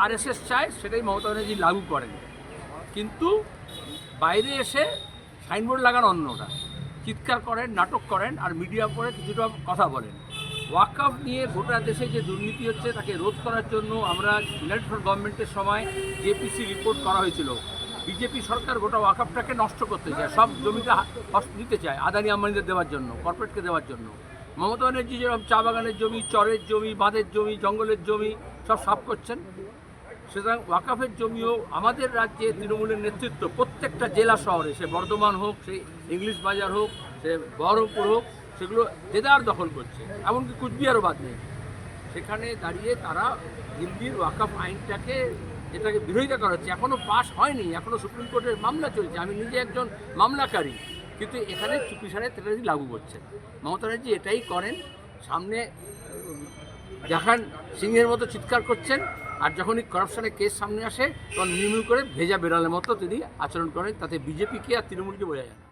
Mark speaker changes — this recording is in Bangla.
Speaker 1: আরএসএস চায় সেটাই মমতা ব্যানার্জি লাগু করেন, কিন্তু বাইরে এসে সাইনবোর্ড লাগান অন্যটা, চিৎকার করেন, নাটক করেন, আর মিডিয়া পরে কিছুটা কথা বলেন। ওয়াকফ নিয়ে গোটা দেশে যে দুর্নীতি হচ্ছে তাকে রোধ করার জন্য আমরা ইউনাইটেড ফ্রন্ট গভর্নমেন্টের সময় জেপিসি রিপোর্ট করা হয়েছিল। বিজেপি সরকার গোটা ওয়াকফটাকে নষ্ট করতে চায়, সব জমিটা নিতে চায় আদানি আম্বানিদের দেওয়ার জন্য, কর্পোরেটকে দেওয়ার জন্য। মমতা ব্যানার্জি যেরকম চা বাগানের জমি, চরের জমি, বাঁধের জমি, জঙ্গলের জমি সব সাফ করছেন, সুতরাং ওয়াকফের জমিও আমাদের রাজ্যে তৃণমূলের নেতৃত্ব প্রত্যেকটা জেলা শহরে, সে বর্ধমান হোক, সে ইংলিশ বাজার হোক, সে বহরমপুর হোক, সেগুলো দেদার দখল করছে, এমনকি কুচবিহারও বাদ নেই। সেখানে দাঁড়িয়ে তারা দিল্লির ওয়াকফ আইনটাকে, যেটাকে বিরোধিতা করা হচ্ছে, এখনও পাস হয়নি, এখনও সুপ্রিম কোর্টের মামলা চলছে, আমি নিজে একজন মামলাকারী, কিন্তু এখানে চুপিসারে তেটারি লাগু করছেন। মমতা ব্যানার্জি এটাই করেন, সামনে দেখান সিংহের মতো চিৎকার করছেন, আর যখনই করাপশনের কেস সামনে আসে তখন মিউ করে ভেজা বেড়ালের মতো তিনি আচরণ করেন, তাতে বিজেপিকে আর তৃণমূলকে বোঝা যায় না।